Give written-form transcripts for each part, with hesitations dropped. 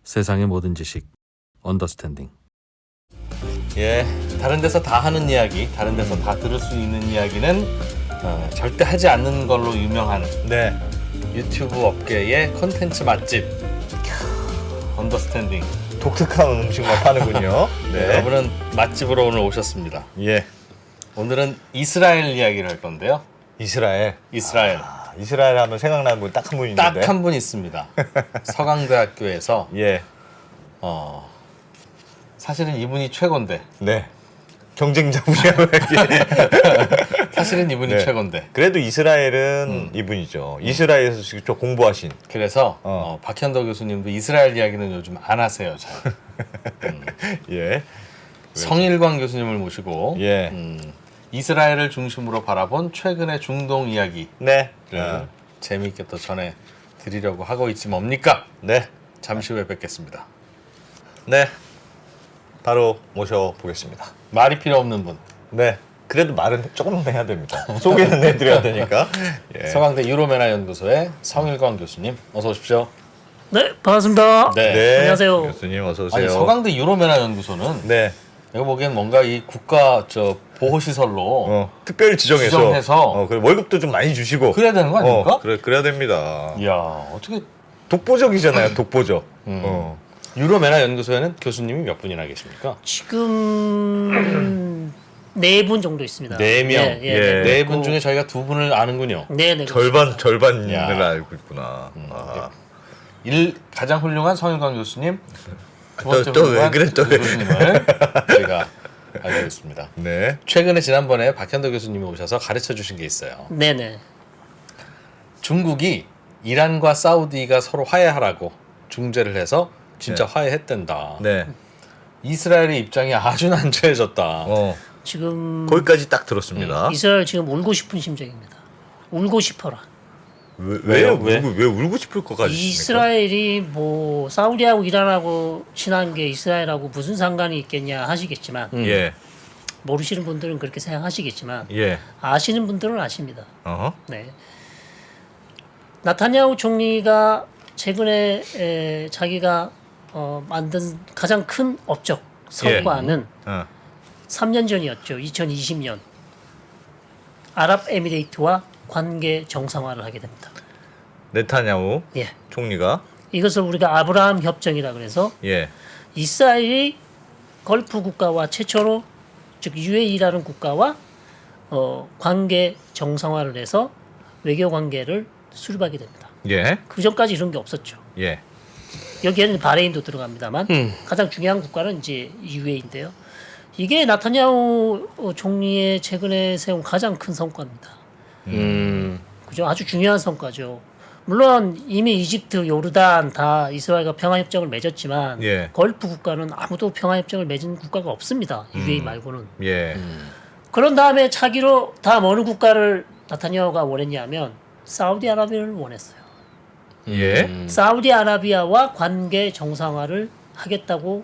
세상의 모든 지식 언더스탠딩. 예, 다른 데서 다 하는 이야기, 다른 데서 다 들을 수 있는 이야기는 절대 하지 않는 걸로 유명한 네. 유튜브 업계의 콘텐츠 맛집 언더스탠딩. 독특한 음식만 파는군요. 네. 여러분은 맛집으로 오늘 오셨습니다. 예. 오늘은 이스라엘 이야기를 할 건데요. 이스라엘. 이스라엘. 이스라엘 하면 생각나는 분 딱 한 분 있는데. 딱 한 분 있습니다. 서강대학교에서 예. 사실은 이분이 최고인데 네. 경쟁자분이라고 사실은 이분이 네. 최고인데 그래도 이스라엘은 이분이죠. 이스라엘에서 직접 공부하신. 그래서 어. 박현덕 교수님도 이스라엘 이야기는 요즘 안 하세요. 잘. 예. 성일광 교수님을 모시고 예. 이스라엘을 중심으로 바라본 최근의 중동 이야기를 네. 재미있게 또 전해드리려고 하고 있지 뭡니까? 네. 잠시 후에 뵙겠습니다. 네. 바로 모셔보겠습니다. 말이 필요 없는 분. 네. 그래도 말은 조금 해야 됩니다. 소개는 해드려야 되니까. 예. 서강대 유로메나 연구소의 성일광 교수님 어서 오십시오. 네, 반갑습니다. 네. 네. 안녕하세요. 교수님 어서 오세요. 아니 서강대 유로메나 연구소는 네. 내가 보기엔 뭔가 이 국가 보호시설로 특별히 지정해서 지정해서 그래 월급도 좀 많이 주시고 그래야 되는 거 아닙니까? 그래야 됩니다. 이야 어떻게 독보적이잖아요. 독보적. 유로메나 연구소에는 교수님이 몇 분이나 계십니까? 지금 4분 정도 있습니다. 4명. 예, 예, 예. 네. 네 분 중에 저희가 2분을 아는군요. 네, 네. 절반을 야. 알고 있구나. 아. 가장 훌륭한 성일광 교수님, 두 번째 또 왜 훌륭한 그래, 또 왜. 교수님을 저희가 알고 있습니다. 네. 최근에 지난번에 박현덕 교수님이 오셔서 가르쳐 주신 게 있어요. 네, 네. 중국이 이란과 사우디가 서로 화해하라고 중재를 해서 진짜 네. 화해했댄다. 네. 이스라엘의 입장이 아주 난처해졌다. 지금 거기까지 딱 들었습니다. 이스라엘 지금 울고 싶은 심정입니다. 울고 싶어라. 왜요? 왜? 왜 울고 싶을 것 같습니까? 이스라엘이 뭐 사우디하고 이란하고 친한 게 이스라엘하고 무슨 상관이 있겠냐 하시겠지만 예. 모르시는 분들은 그렇게 생각하시겠지만 예. 아시는 분들은 아십니다. 어허. 네. 나타냐후 총리가 최근에 자기가 만든 가장 큰 업적 성과는 어. 3년 전이었죠. 2020년 아랍에미레이트와 관계 정상화를 하게 됩니다. 네타냐후 예. 총리가 이것을 우리가 아브라함 협정이라 그래서 예. 이스라엘이 걸프 국가와 최초로 즉 UAE라는 국가와 관계 정상화를 해서 외교 관계를 수립하게 됩니다. 예. 그 전까지 이런 게 없었죠. 예. 여기에는 바레인도 들어갑니다만 가장 중요한 국가는 이제 UAE인데요. 이게 나타냐후 총리의 최근에 세운 가장 큰 성과입니다. 그죠? 아주 중요한 성과죠. 물론 이미 이집트, 요르단 다 이스라엘과 평화협정을 맺었지만 예. 걸프 국가는 아무도 평화협정을 맺은 국가가 없습니다. UAE 말고는. 예. 그런 다음에 차기로 다음 어느 국가를 나타냐후가 원했냐면 사우디아라비아를 원했어요. 예. 사우디아라비아와 관계 정상화를 하겠다고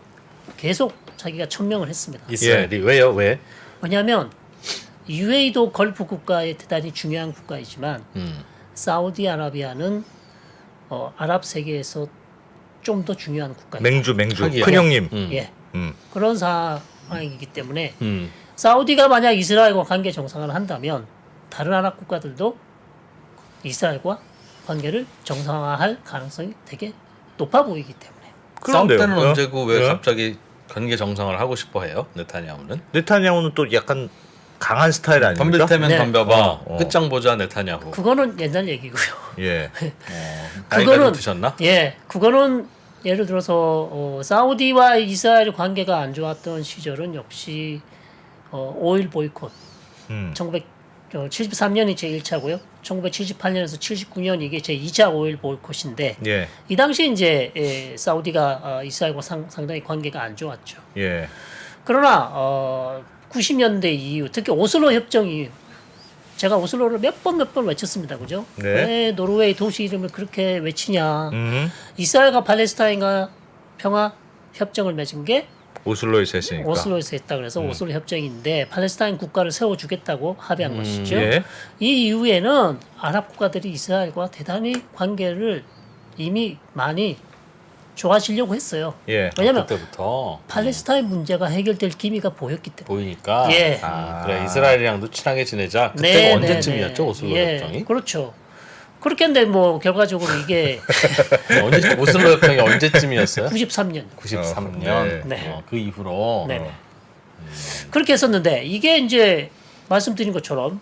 계속 자기가 천명을 했습니다. 이스라엘이 왜요? 왜? 왜냐하면 UAE도 걸프 국가의 대단히 중요한 국가이지만 사우디아라비아는 아랍 세계에서 좀 더 중요한 국가입니다. 맹주 하기야. 큰 형님. 예, 음. 그런 상황이기 때문에 사우디가 만약 이스라엘과 관계 정상화를 한다면 다른 아랍 국가들도 이스라엘과 관계를 정상화할 가능성이 되게 높아 보이기 때문에 싸울 그런데요. 때는 언제고 왜 예. 갑자기 관계 정상을 하고 싶어 해요? 네타냐후는? 네타냐후는 또 약간 강한 스타일 아닙니까? 덤빌 테면 네. 덤벼봐. 끝장 보자 네타냐후. 그거는 옛날 얘기고요. 예. 나이가 좀 그거는- 드셨나? 예, 그거는 예를 들어서 사우디와 이스라엘 관계가 안 좋았던 시절은 역시 오일 보이콧 1973년이 제 1차고요. 1978년에서 79년 이게 제 2차 오일 보이콧인데 예. 이 당시 이제 사우디가 이스라엘과 상당히 관계가 안 좋았죠. 예. 그러나 90년대 이후 특히 오슬로 협정이 제가 오슬로를 몇 번 외쳤습니다. 그죠? 네. 왜 노르웨이 도시 이름을 그렇게 외치냐. 음. 이스라엘과 팔레스타인과 평화 협정을 맺은 게 오슬로에서 했으니까. 오슬로에서 했다 그래서 오슬로 협정인데 팔레스타인 국가를 세워주겠다고 합의한 것이죠. 예. 이 이후에는 아랍 국가들이 이스라엘과 대단히 관계를 이미 많이 좋아지려고 했어요. 예. 왜냐하면 그때부터 팔레스타인 문제가 해결될 기미가 보였기 때문에. 보이니까 예. 그래 이스라엘이랑도 친하게 지내자. 그때가 네, 언제쯤이었죠 네. 오슬로 예, 협정이? 그렇죠. 그렇게 했는데 뭐 결과적으로 이게 언제 오슬로 협정이 언제쯤이었어요? 93년 93년. 네. 그 이후로. 네네. 그렇게 했었는데 이게 이제 말씀드린 것처럼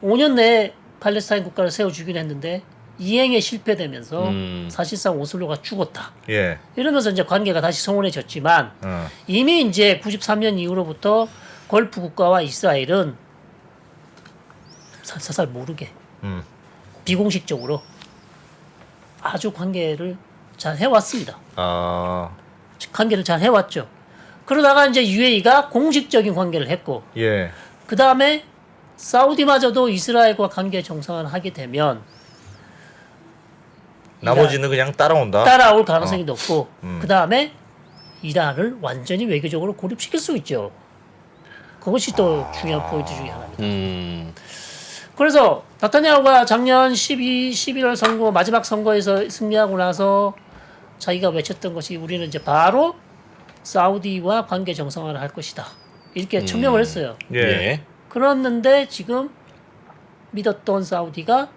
5년 내에 팔레스타인 국가를 세워주긴 했는데 이행에 실패되면서 사실상 오슬로가 죽었다. 예. 이러면서 이제 관계가 다시 소원해졌지만 이미 이제 93년 이후로부터 걸프 국가와 이스라엘은 살살 모르게 비공식적으로 아주 관계를 잘 해왔습니다. 아, 관계를 잘 해왔죠. 그러다가 이제 UAE가 공식적인 관계를 했고 예. 그 다음에 사우디마저도 이스라엘과 관계 정상을 하게 되면 나머지는 그냥 따라온다. 따라올 가능성이 높고 그 다음에 이란을 완전히 외교적으로 고립시킬 수 있죠. 그것이 또 중요한 포인트 중에 하나입니다. 그래서 나타냐후가 작년 11월 선거 마지막 선거에서 승리하고 나서 자기가 외쳤던 것이 우리는 이제 바로 사우디와 관계 정상화를 할 것이다. 이렇게 천명을 했어요. 예. 예. 그랬는데 지금 믿었던 사우디가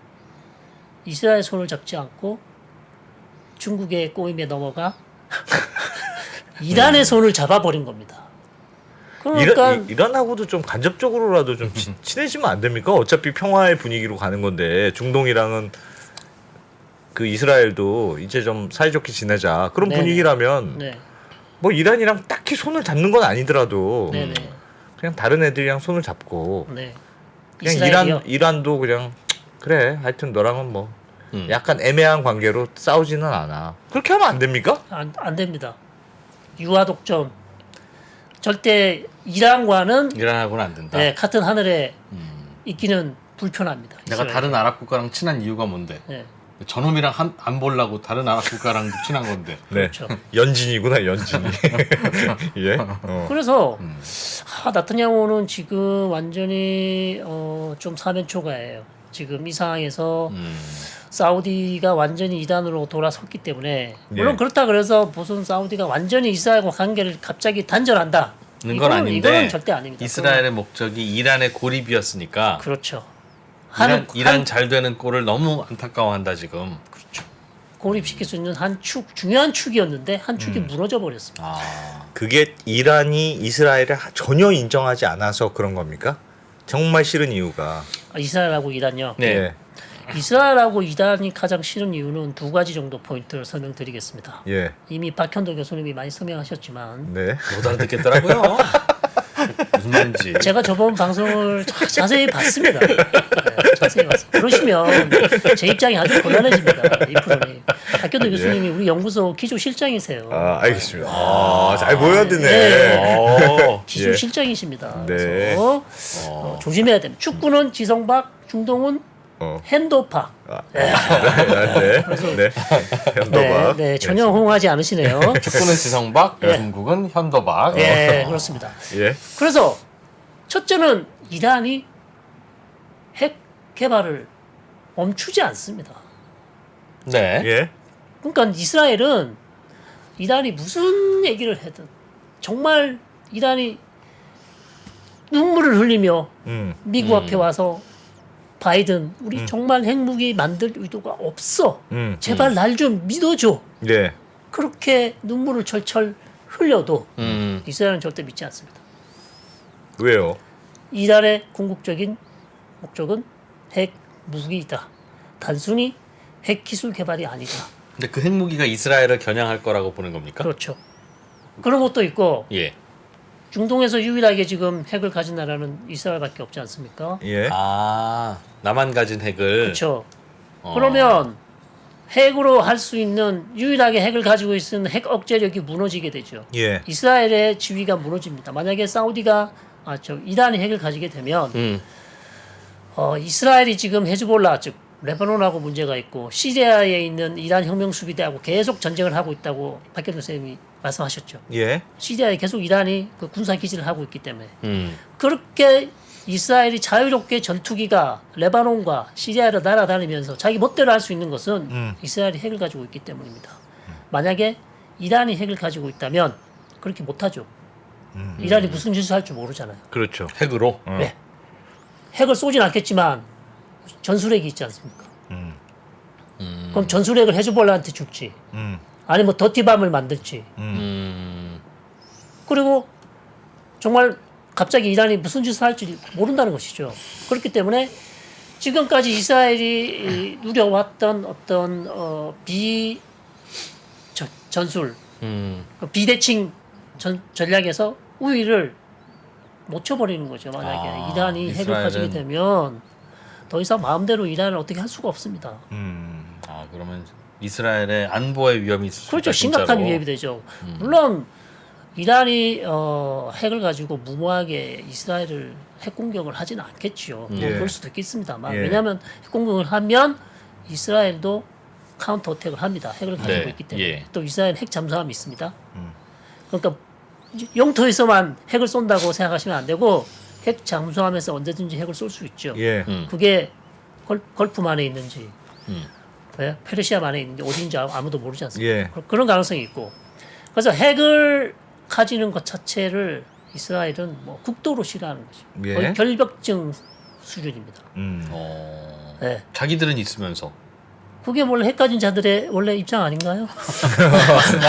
이스라엘 손을 잡지 않고 중국의 꼬임에 넘어가 이란의 손을 잡아버린 겁니다. 그러니까 이란하고도 좀 간접적으로라도 좀 친해지면 안 됩니까? 어차피 평화의 분위기로 가는 건데 중동이랑은 그 이스라엘도 이제 좀 사이좋게 지내자 그런 네네. 분위기라면 네, 뭐 이란이랑 딱히 손을 잡는 건 아니더라도 네네, 그냥 다른 애들이랑 손을 잡고 네. 그냥 이스라엘이요? 이란도 그냥 그래 하여튼 너랑은 뭐 약간 애매한 관계로 싸우지는 않아. 그렇게 하면 안 됩니까? 안 됩니다. 유아 독점 절대 이란과는 이란하고는 안 된다. 네, 같은 하늘에 있기는 불편합니다. 내가 이스라엘이. 다른 아랍 국가랑 친한 이유가 뭔데? 네, 저놈이랑 안 보려고 다른 아랍 국가랑 친한 건데. 네. 그렇죠. 연진이구나 연진이. 예. 그래서 나타냐후는 지금 완전히 좀 사면초가예요. 지금 이 상황에서 사우디가 완전히 이란으로 돌아섰기 때문에 물론 예. 그렇다 그래서 무슨 사우디가 완전히 이스라엘과 관계를 갑자기 단절한다. 는 건 아닌데 이거는 절대 아닙니다. 이스라엘의 목적이 이란의 고립이었으니까 그렇죠. 이란 잘 되는 꼴을 너무 안타까워한다 지금. 고립시킬 수 있는 한 축, 중요한 축이었는데 한 축이 무너져 버렸습니다. 아, 그게 이란이 이스라엘을 전혀 인정하지 않아서 그런 겁니까? 정말 싫은 이유가. 이스라엘하고 이란요. 네. 예. 이스라엘하고 이란이 가장 싫은 이유는 두 가지 정도 포인트를 설명드리겠습니다. 예. 이미 박현도 교수님이 많이 설명하셨지만 네. 못 알아듣겠더라고요. 무슨 말인지. 제가 저번 방송을 자세히 봤습니다. 네, 자세히 봤습니다. 그러시면 제 입장이 아주 곤란해집니다. 이 프로그램. 박현도 교수님이 우리 연구소 기조 실장이세요. 아, 알겠습니다. 아, 잘 보여드네. 네. 기조 예. 실장이십니다. 네. 그래서 조심해야 됩니다. 축구는 지성박, 중동은 핸도파. 네. 네. 현도박. 네, 전혀 호응하지 않으시네요. 축구는 지성박, 예. 중국은 현도박. 네, 그렇습니다. 예. 그래서 첫째는 이란이 핵 개발을 멈추지 않습니다. 네. 예. 그러니까 이스라엘은 이란이 무슨 얘기를 하든 정말 이란이 눈물을 흘리며 미국 앞에 와서 바이든 우리 정말 핵무기 만들 의도가 없어. 제발 날 좀 믿어줘. 예. 그렇게 눈물을 철철 흘려도 음. 이스라엘은 절대 믿지 않습니다. 왜요? 이란의 궁극적인 목적은 핵 무기이다. 단순히 핵 기술 개발이 아니다. 근데 그 핵무기가 이스라엘을 겨냥할 거라고 보는 겁니까? 그렇죠. 그런 것도 있고 예. 중동에서 유일하게 지금 핵을 가진 나라는 이스라엘밖에 없지 않습니까? 예. 아, 나만 가진 핵을. 그렇죠. 그러면 핵으로 할 수 있는 유일하게 핵을 가지고 있는 핵 억제력이 무너지게 되죠. 예. 이스라엘의 지위가 무너집니다. 만약에 사우디가 이란이 핵을 가지게 되면 이스라엘이 지금 헤즈볼라 즉 레바논하고 문제가 있고 시리아에 있는 이란 혁명수비대하고 계속 전쟁을 하고 있다고 박현도 선생님이 말씀하셨죠. 예. 시리아에 계속 이란이 그 군사 기지를 하고 있기 때문에 그렇게 이스라엘이 자유롭게 전투기가 레바논과 시리아를 날아다니면서 자기 멋대로 할 수 있는 것은 이스라엘이 핵을 가지고 있기 때문입니다. 만약에 이란이 핵을 가지고 있다면 그렇게 못하죠. 이란이 무슨 짓을 할 줄 모르잖아요. 그렇죠. 핵으로. 네. 핵을 쏘진 않겠지만 전술핵이 있지 않습니까? 그럼 전술핵을 헤즈볼라한테 줄지 아니면 뭐 더티밤을 만들지 그리고 정말 갑자기 이란이 무슨 짓을 할지 모른다는 것이죠. 그렇기 때문에 지금까지 이스라엘이 누려왔던 어떤 전술 비대칭 전략에서 우위를 놓쳐버리는 거죠. 만약에 이란이 핵을 이스라엘은 가지게 되면 더 이상 마음대로 이란을 어떻게 할 수가 없습니다. 아 그러면 이스라엘의 안보의 위험이 있을 수 그렇죠. 있다, 심각한 진짜로. 위협이 되죠. 물론 이란이 핵을 가지고 무모하게 이스라엘을 핵 공격을 하지는 않겠죠. 뭐 예. 그럴 수도 있겠습니다만 예. 왜냐하면 핵 공격을 하면 이스라엘도 카운터 어택을 합니다. 핵을 가지고 네. 있기 때문에 예. 또 이스라엘 핵 잠수함이 있습니다. 그러니까 영토에서만 핵을 쏜다고 생각하시면 안 되고 핵 잠수함에서 언제든지 핵을 쏠 수 있죠. 예. 그게 걸프만에 있는지 페르시아만에 있는지 어디인지 아무도 모르지 않습니까? 예. 그런 가능성이 있고 그래서 핵을 가지는 것 자체를 이스라엘은 뭐 극도로 싫어하는 거죠. 예. 거의 결벽증 수준입니다. 네. 자기들은 있으면서. 그게 원래 핵 가진 자들의 원래 입장 아닌가요?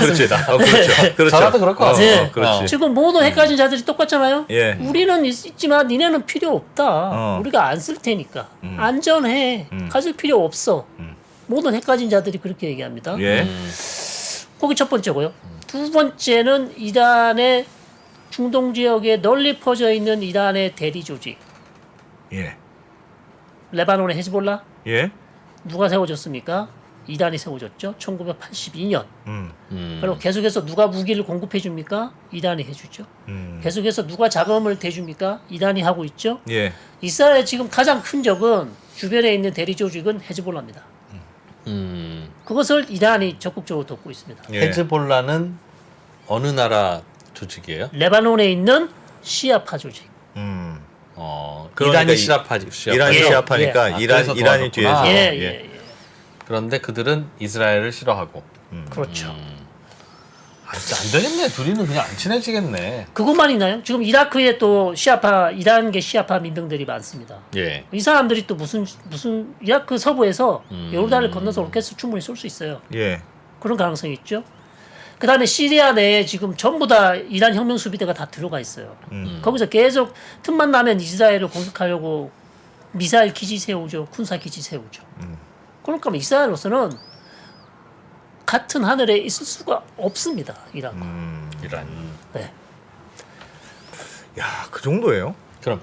그렇지. 그렇죠. 그렇죠. 저라도 그럴 것 같아요. 그렇지. 지금 모든 핵 가진 자들이 똑같잖아요. 예. 우리는 있지만 니네는 필요 없다. 우리가 안 쓸 테니까 안전해. 가질 필요 없어. 모든 핵 가진 자들이 그렇게 얘기합니다. 예. 그게 첫 번째고요. 두 번째는 이란의 중동 지역에 널리 퍼져 있는 이란의 대리 조직. 예. 레바논의 헤즈볼라 예. 누가 세워졌습니까? 이란이 세워졌죠. 1982년. 음. 그리고 계속해서 누가 무기를 공급해 줍니까? 이란이 해주죠. 음. 계속해서 누가 자금을 대줍니까? 이란이 하고 있죠. 예. 이스라엘 지금 가장 큰 적은 주변에 있는 대리 조직은 헤즈볼라입니다. 그것을 이란이 적극적으로 돕고 있습니다. 예. 헤즈볼라는 어느 나라 조직이에요? 레바논에 있는 시아파 조직. 그러니까 이란이 시아파지. 이란이 예. 시합하니까 예. 이란 그래서 이란이 도와줬구나. 뒤에서 예. 그런데 그들은 이스라엘을 싫어하고. 그렇죠. 아, 진짜 안 되겠네. 둘이는 그냥 안 친해지겠네. 그것만 있나요? 지금 이라크에 또 시아파 이란계 시아파 민병들이 많습니다. 예. 이 사람들이 또 무슨 이라크 서부에서 요르단을 건너서 로켓을 충분히 쏠 수 있어요. 예. 그런 가능성이 있죠. 그 다음에 시리아 내에 지금 전부 다 이란 혁명 수비대가 다 들어가 있어요. 거기서 계속 틈만 나면 이스라엘을 공격하려고 미사일 기지 세우죠. 군사 기지 세우죠. 그러니까 이스라엘로서는 같은 하늘에 있을 수가 없습니다. 이란과. 이란. 네. 야, 그 정도예요? 그럼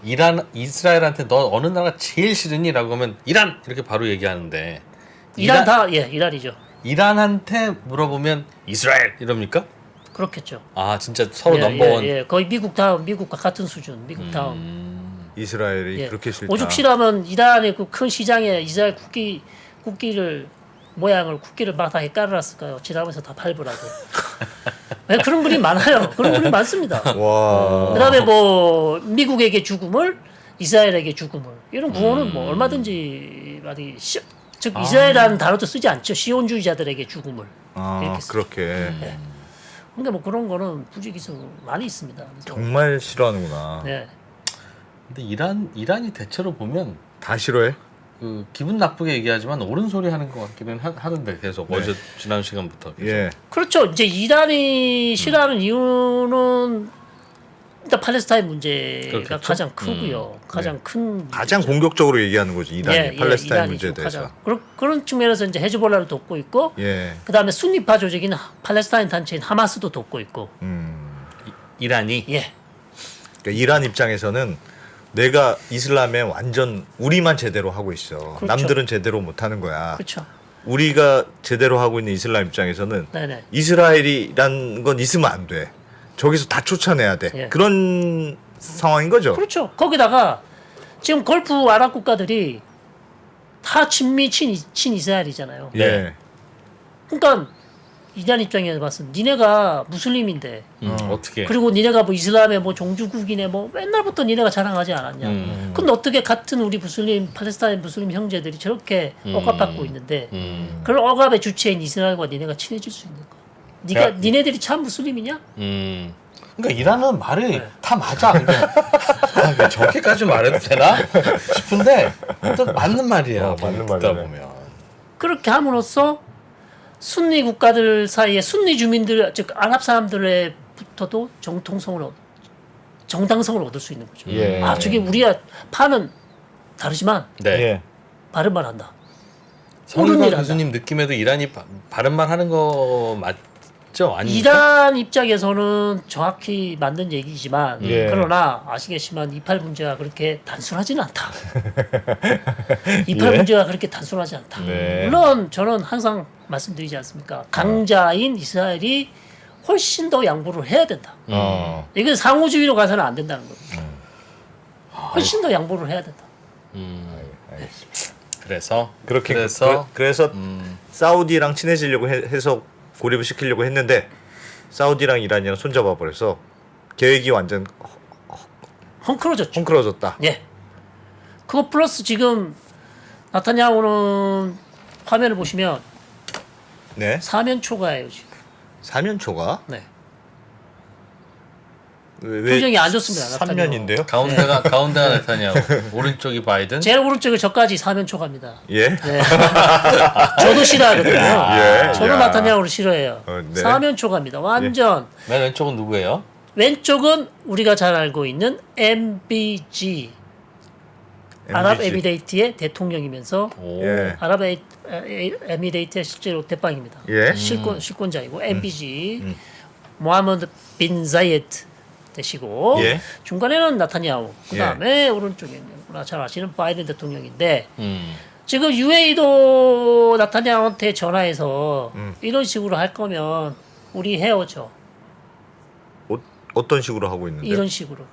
이스라엘한테 너 어느 나라가 제일 싫으니라고 하면 이란 이렇게 바로 얘기하는데 이란 다 이란이죠. 이란한테 물어보면 이스라엘 이럽니까? 그렇겠죠. 아 진짜 서로 넘버원. 예. 거의 미국 다음, 미국과 같은 수준, 미국 다음. 이스라엘이 예. 그렇게 싫다. 오죽 싫으면 이란의 그 큰 시장에 이스라엘 국기를 막 다 깔아놨을까요? 지나면서 다 밟으라고. 네, 그런 그림 많아요. 그런 그림 많습니다. 와. 그다음에 뭐 미국에게 죽음을 이스라엘에게 죽음을 이런 구호는 뭐 얼마든지 즉 이스라엘이라는 단어도 쓰지 않죠. 시온주의자들에게 죽음을 이렇게 쓰죠. 그렇게 그러니까 뭐 그런 거는 부지기수 많이 있습니다. 그래서 정말 싫어하는구나. 네. 근데 이란이 대체로 보면 다 싫어해? 그 기분 나쁘게 얘기하지만 옳은 소리 하는 것 같기는 하던데 계속 네. 어제 지난 시간부터 계속. 예. 그렇죠. 이제 이란이 싫어하는 이유는 일단 팔레스타인 문제가 그렇겠죠? 가장 크고요. 가장 큰 가장 공격적으로 얘기하는 거지 이란이 팔레스타인 이란이 문제에 좀 대해서. 가장 그런 측면에서 이제 헤즈볼라를 돕고 있고, 예. 그 다음에 순니파 조직인 팔레스타인 단체인 하마스도 돕고 있고, 이란이 예, 그러니까 이란 입장에서는 내가 이슬람에 완전 우리만 제대로 하고 있어. 그렇죠. 남들은 제대로 못 하는 거야. 그렇죠. 우리가 제대로 하고 있는 이슬람 입장에서는 네네. 이스라엘이란 건 있으면 안 돼. 저기서 다 쫓아내야 돼. 예. 그런 상황인 거죠. 그렇죠. 거기다가 지금 걸프 아랍 국가들이 다 친미 친이스라엘이잖아요. 예. 그러니까 이란 입장에서 봤으면 니네가 무슬림인데 어떻게? 그리고 니네가 뭐 이슬람의 뭐 종주국이네 뭐 맨날부터 니네가 자랑하지 않았냐. 근데 어떻게 같은 우리 팔레스타인 무슬림 형제들이 저렇게 억압받고 있는데 그런 억압의 주체인 이스라엘과 니네가 친해질 수 있는가? 니네들이 참 무슬림이냐? 그러니까 이란은 말이 네. 다 맞아. 그러니까 저렇게까지 말해도 되나 싶은데 또 맞는 말이에요. 맞는 듣다 말이네. 보면. 그렇게 함으로써 순니 국가들 사이에 순니 주민들 즉 아랍 사람들의부터도 정당성을 얻을 수 있는 거죠. 예. 아 저게 우리가 파는 다르지만 네. 예. 바른 말 한다. 성일관 옳은 일 교수님 느낌에도 이란이 바른 말 하는 거 맞죠? 아닙니까? 이란 입장에서는 정확히 맞는 얘기지만 예. 그러나 아시겠지만 이팔 문제가 그렇게 단순하지는 않다. 이팔 예. 문제가 그렇게 단순하지 않다. 네. 물론 저는 항상 말씀드리지 않습니까? 강자인 이스라엘이 훨씬 더 양보를 해야 된다. 이건 상호주의로 가서는 안 된다는 겁니다. 훨씬 더 양보를 해야 된다. 알겠습니다. 그래서 그래서 사우디랑 친해지려고 해서 고립을 시키려고 했는데 사우디랑 이란이랑 손잡아 버려서 계획이 완전 헝클어졌죠. 헝클어졌다. 예. 그거 플러스 지금 나타냐후는 화면을 보시면 네. 사면 초과예요 지금. 사면초가 네. 왜 표정이 안 좋습니다. 나타냐후. 3년인데요? 가운데가 네타냐후, 오른쪽이 바이든. 제일 오른쪽에 저까지 사면 초과입니다. 예. 네. 저도 싫어하거든요. 예. 저도 야. 나타냐후를 싫어해요. 네. 사면 초과입니다. 완전 맨 왼쪽은 누구예요? 왼쪽은 우리가 잘 알고 있는 MBG 아랍에미레이트의 대통령이면서 오. 예. 아랍에미레이트의 실제로 대빵입니다. 예. 실권자이고 MBG 모하메드 빈 자이드 되시고 예. 중간에는 나타냐후 그다음에 오른쪽에 잘 아시는 바이든 대통령인데 지금 UAE도 나타냐후한테 전화해서 이런 식으로 할 거면 우리 헤어져 어떤 식으로 하고 있는데? 이런 식으로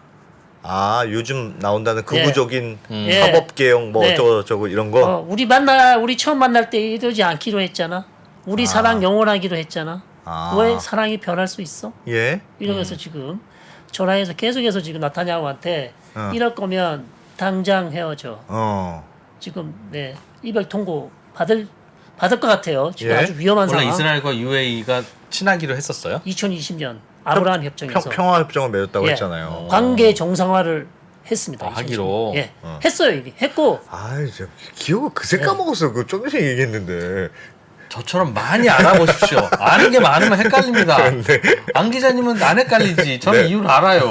아 요즘 나온다는 극우적인 예. 합업 개혁 뭐 네. 저거 이런 거. 우리 처음 만날 때 이러지 않기로 했잖아. 우리 사랑 영원하기로 했잖아. 아. 왜 사랑이 변할 수 있어? 예. 이러면서 지금 전화해서 계속해서 지금 나타냐후한테 이럴 거면 당장 헤어져. 지금 네 이별 통고 받을 것 같아요. 지금 예. 아주 위험한 원래 상황. 이스라엘과 UAE가 친하기로 했었어요. 2020년 아브라함 협정에서 평화 협정을 맺었다고 예. 했잖아요. 관계 정상화를 했습니다. 하기로. 예. 했어요 이미 했고 아, 진짜 기억을 그새 까먹었어. 그거 좀 전에 얘기했는데. 저처럼 많이 알아보십시오. 아는 게 많으면 헷갈립니다. 안 기자님은 안 헷갈리지. 저는 이유를 알아요.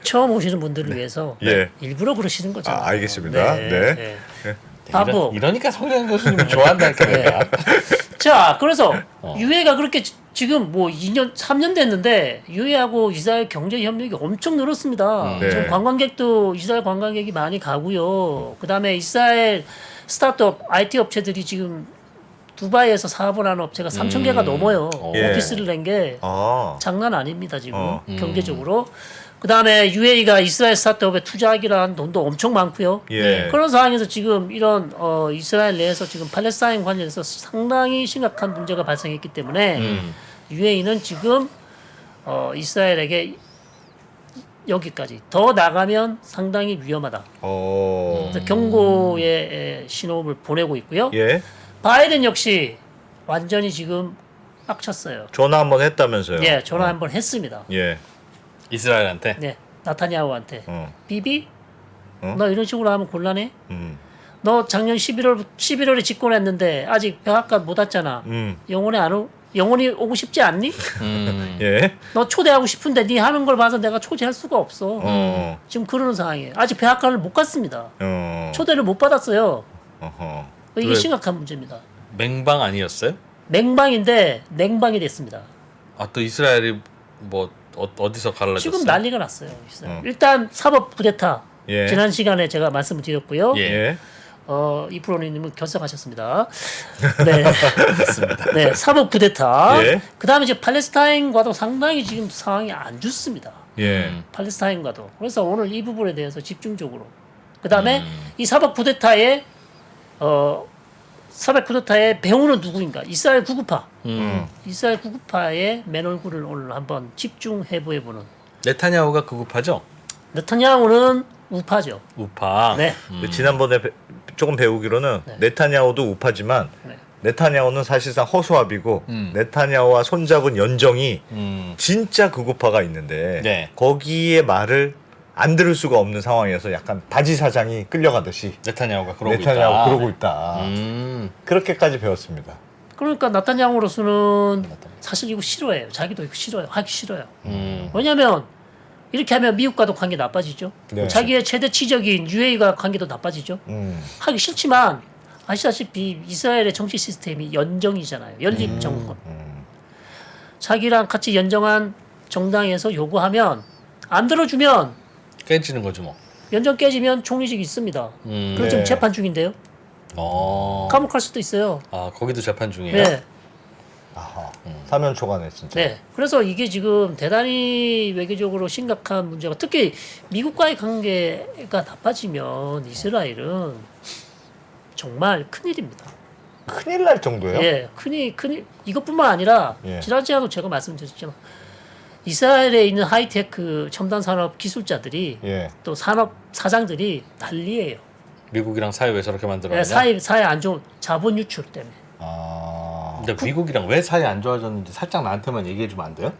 처음 오시는 분들을 위해서 예. 일부러 그러시는 거죠. 아, 알겠습니다. 네. 바보. 이러니까 성일관 교수님 좋아한다니까 내가. 자, 그래서 유해가 그렇게 지금 뭐 2년, 3년 됐는데 유해하고 이스라엘 경제 협력이 엄청 늘었습니다. 네. 지금 관광객도 이스라엘 관광객이 많이 가고요. 그다음에 이스라엘 스타트업 IT 업체들이 지금 두바이에서 사업을 하는 업체가 3,000개가 넘어요. 예. 오피스를 낸 게 아. 장난 아닙니다 지금 경제적으로. 그다음에 UAE가 이스라엘 스타트업에 투자하기로 한 돈도 엄청 많고요. 예. 그런 상황에서 지금 이런 이스라엘 내에서 지금 팔레스타인 관련해서 상당히 심각한 문제가 발생했기 때문에 UAE는 지금 이스라엘에게 여기까지 더 나가면 상당히 위험하다. 그래서 경고의 신호를 보내고 있고요. 예. 바이든 역시 완전히 지금 빡쳤어요. 전화 한번 했다면서요. 예, 전화 한번 했습니다. 예. 이스라엘한테. 네, 나타냐후한테 비비, 어? 너 이런 식으로 하면 곤란해. 너 작년 11월에 집권했는데 아직 백악관 못 왔잖아. 영원히 오고 싶지 않니? 예. 너 초대하고 싶은데 네 하는 걸 봐서 내가 초대할 수가 없어. 지금 그러는 상황이에요. 아직 백악관을 못 갔습니다. 초대를 못 받았어요. 이게 왜? 심각한 문제입니다. 맹방 아니었어요? 맹방인데 냉방이 됐습니다. 아 또 이스라엘이 뭐 어디서 갈라졌어요? 지금 난리가 났어요. 일단 사법 쿠데타. 예. 지난 시간에 제가 말씀을 드렸고요. 예. 이프로님은 결석하셨습니다. 네, 맞습니다. 네, 사법 쿠데타. 예. 그다음에 이제 팔레스타인과도 상당히 지금 상황이 안 좋습니다. 예. 팔레스타인과도. 그래서 오늘 이 부분에 대해서 집중적으로. 그다음에 이 사법 쿠데타의 배우는 누구인가? 이스라엘 구구파. 이스라엘 구구파의 맨 얼굴을 오늘 한번 집중해 보여보는. 네타냐후가 극우파죠? 네타냐후는 우파죠. 우파. 네. 지난번에 조금 배우기로는 네타냐후도 우파지만 네타냐후는 사실상 허수아비고 네타냐후와 손잡은 연정이 진짜 극우파가 있는데 네. 거기에 말을 안 들을 수가 없는 상황에서 약간 바지 사장이 끌려가듯이 네타냐후가 그러고 네타냐후 있다. 그러고 있다. 그렇게까지 배웠습니다. 그러니까 나타냐후로서는 사실 이거 싫어해요. 자기도 이거 싫어요. 하기 싫어요. 왜냐하면 이렇게 하면 미국과도 관계 나빠지죠. 네. 자기의 최대 치적인 UAE가 관계도 나빠지죠. 하기 싫지만 아시다시피 이스라엘의 정치 시스템이 연정이잖아요. 연립 정권. 자기랑 같이 연정한 정당에서 요구하면 안 들어주면 깨지는 거죠 뭐. 연정 깨지면 총리직이 있습니다. 그럼 네. 지금 재판 중인데요. 감옥 갈 수도 있어요. 아 거기도 재판 중이에요. 네. 아하. 사면 초과네 진짜. 네. 그래서 이게 지금 대단히 외교적으로 심각한 문제가 특히 미국과의 관계가 나빠지면 이스라엘은 정말 큰일입니다. 큰일 날 정도예요? 예. 큰일. 이것뿐만 아니라 예. 지난 시간에도 제가 말씀드렸지만 이스라엘에 있는 하이테크 첨단 산업 기술자들이 예. 또 산업 사장들이 난리예요. 미국이랑 사이 왜 저렇게 만들어야 예, 사회 안 좋은 자본 유출 때문에. 아. 근데 미국이랑 왜 사이 안 좋아졌는지 살짝 나한테만 얘기해 주면 안 돼요?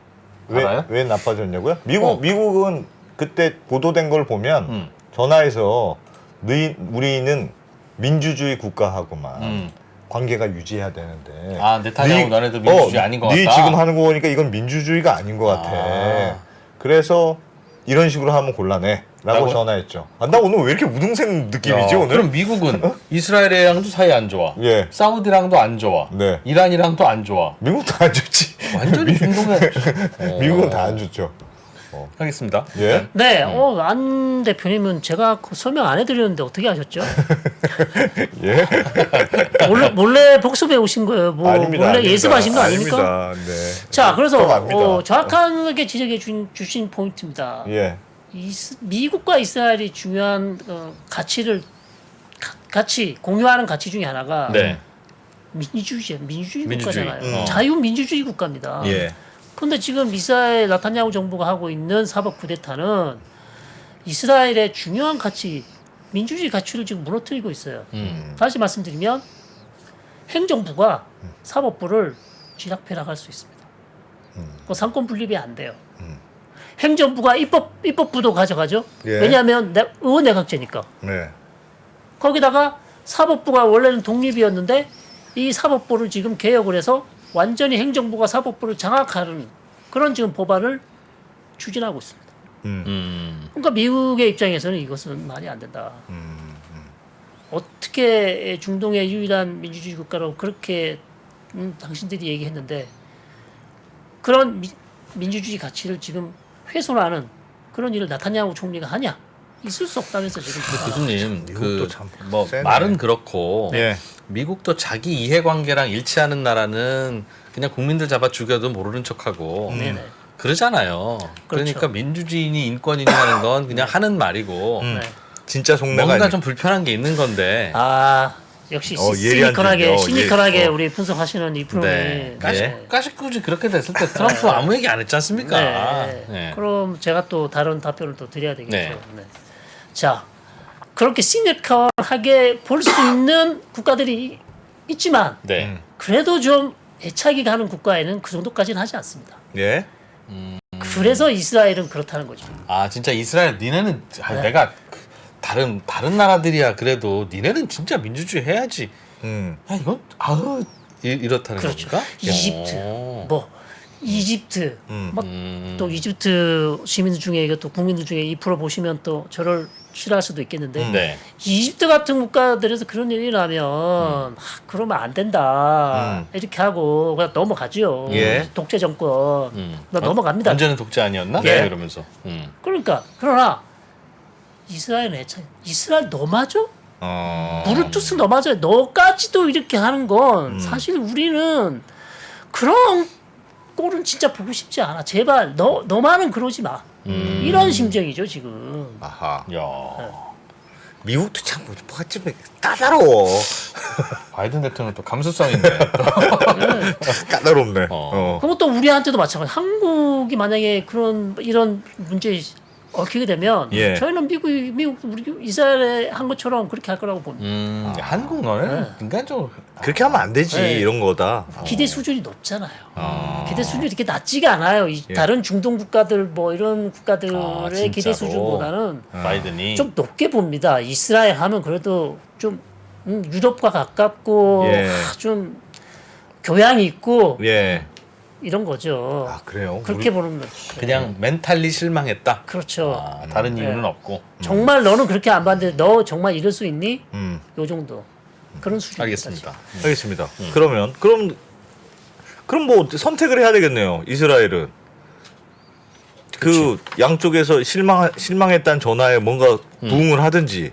알아요? 왜 나빠졌냐고요? 미국은 그때 보도된 걸 보면 전화해서 우리는 민주주의 국가하고만 관계가 유지해야 되는데. 아 네타냐후 너네들 민주주의 아닌 것 네 같다. 지금 하는 거 보니까 이건 민주주의가 아닌 것 같아. 그래서 이런 식으로 하면 곤란해. 라고 전화했죠. 아, 나 오늘 왜 이렇게 우등생 느낌이지 야, 오늘? 그럼 미국은 이스라엘이랑도 사이 안 좋아. 예. 사우디랑도 안 좋아. 네. 이란이랑도 안 좋아. 미국도 안 좋지. 완전히 중동에. 미국은 다 안 좋죠. 하겠습니다. 예. 네. 안 대표님은 제가 설명 안 해드렸는데 어떻게 하셨죠? 예. 몰래 복습해 오신 거예요. 뭐 아닙니다. 몰래 아닙니다. 예습하신 거 아닙니까? 아닙니다. 네. 자, 그래서 좀 압니다. 정확하게 지적해 주신 포인트입니다. 예. 미국과 이스라엘이 중요한 가치를 같이 공유하는 가치 중에 하나가 네. 민주주의 민주주의. 국가잖아요. 자유민주주의 국가입니다. 예. 그런데 지금 이스라엘 나타냐후 정부가 하고 있는 사법 쿠데타는 이스라엘의 중요한 가치, 민주주의 가치를 지금 무너뜨리고 있어요. 다시 말씀드리면 행정부가 사법부를 쥐락펴락할 수 있습니다. 그 상권 분립이 안 돼요. 행정부가 입법부도 가져가죠. 예. 왜냐하면 의원내각제니까. 네. 거기다가 사법부가 원래는 독립이었는데 이 사법부를 지금 개혁을 해서 완전히 행정부가 사법부를 장악하는 그런 지금 법안을 추진하고 있습니다. 그러니까 미국의 입장에서는 이것은 말이 안 된다. 어떻게 중동의 유일한 민주주의 국가로 그렇게 당신들이 얘기했는데 그런 민주주의 가치를 지금 훼손하는 그런 일을 나타냐후 총리가 하냐? 있을 수 없다면서 지금. 교수님 미국도 참 뭐 세네. 말은 그렇고 예. 미국도 자기 이해관계랑 일치하는 나라는 그냥 국민들 잡아 죽여도 모르는 척하고 네네. 그러잖아요. 그러니까 그렇죠. 민주주의니 인권이니 하는 건 그냥 하는 말이고 네. 진짜 속내가 뭔가 아니- 좀 불편한 게 있는 건데. 아 역시 예리한 시니컬하게 얘기. 시니컬하게 예. 우리 분석하시는 이 프로그램. 네. 까식꾸지 그렇게 됐을 때 트럼프 아무 얘기 안 했지 않습니까? 네. 네. 그럼 제가 또 다른 답변을 또 드려야 되겠죠. 네. 네. 자, 그렇게 시니컬하게 볼 수 있는 국가들이 있지만 네. 그래도 좀 애착이 가는 국가에는 그 정도까지는 하지 않습니다. 예. 그래서 이스라엘은 그렇다는 거죠. 아 진짜 이스라엘 니네는 네. 내가 다른 나라들이야 그래도 니네는 진짜 민주주의 해야지. 야 이건 이렇다는 그렇죠. 겁니까? 이집트, 오. 뭐 이집트, 막 또 이집트 시민들 중에 이것도 국민들 중에 2% 보시면 또 저를 싫어할 수도 있겠는데 네. 이집트 같은 국가들에서 그런 일이 나면 그러면 안 된다 이렇게 하고 그냥 넘어가죠. 예. 독재 정권 나 넘어갑니다. 완전히 독재 아니었나? 예. 네. 이러면서. 그러니까 그러나 이스라엘은 애착 이스라엘 너 맞아? 브루투스 너 맞아? 너까지도 이렇게 하는 건 사실 우리는 그런 꼴은 진짜 보고 싶지 않아. 제발 너만은 그러지 마. 이런 심정이죠 지금. 아하. 야. 미국도 참 뭐가 좀 까다로워. 바이든 대통령 또 감수성 있네. 까다롭네. 어. 그것도 우리한테도 마찬가지. 한국이 만약에 이런 문제 얽히게 되면 예. 저희는 미국 우리 이스라엘에 한 것처럼 그렇게 할 거라고 봅니다. 한국은 인간적으로 그렇게 하면 안 되지 네. 이런 거다. 기대 수준이 높잖아요. 기대 수준이 이렇게 낮지가 않아요. 예. 다른 중동 국가들 뭐 이런 국가들의 기대 진짜로? 수준보다는 바이든이 좀 높게 봅니다. 이스라엘 하면 그래도 좀 유럽과 가깝고 예. 좀 교양이 있고 예. 이런 거죠. 아 그래요. 그렇게 보는 거죠. 그냥 멘탈리 실망했다. 그렇죠. 다른 이유는 없고. 정말 너는 그렇게 안 봤는데 너 정말 이럴 수 있니? 음. 요 정도 그런 수준. 알겠습니다. 알겠습니다. 그럼 뭐 선택을 해야 되겠네요. 이스라엘은 그 양쪽에서 실망했다는 전화에 뭔가 부응을 하든지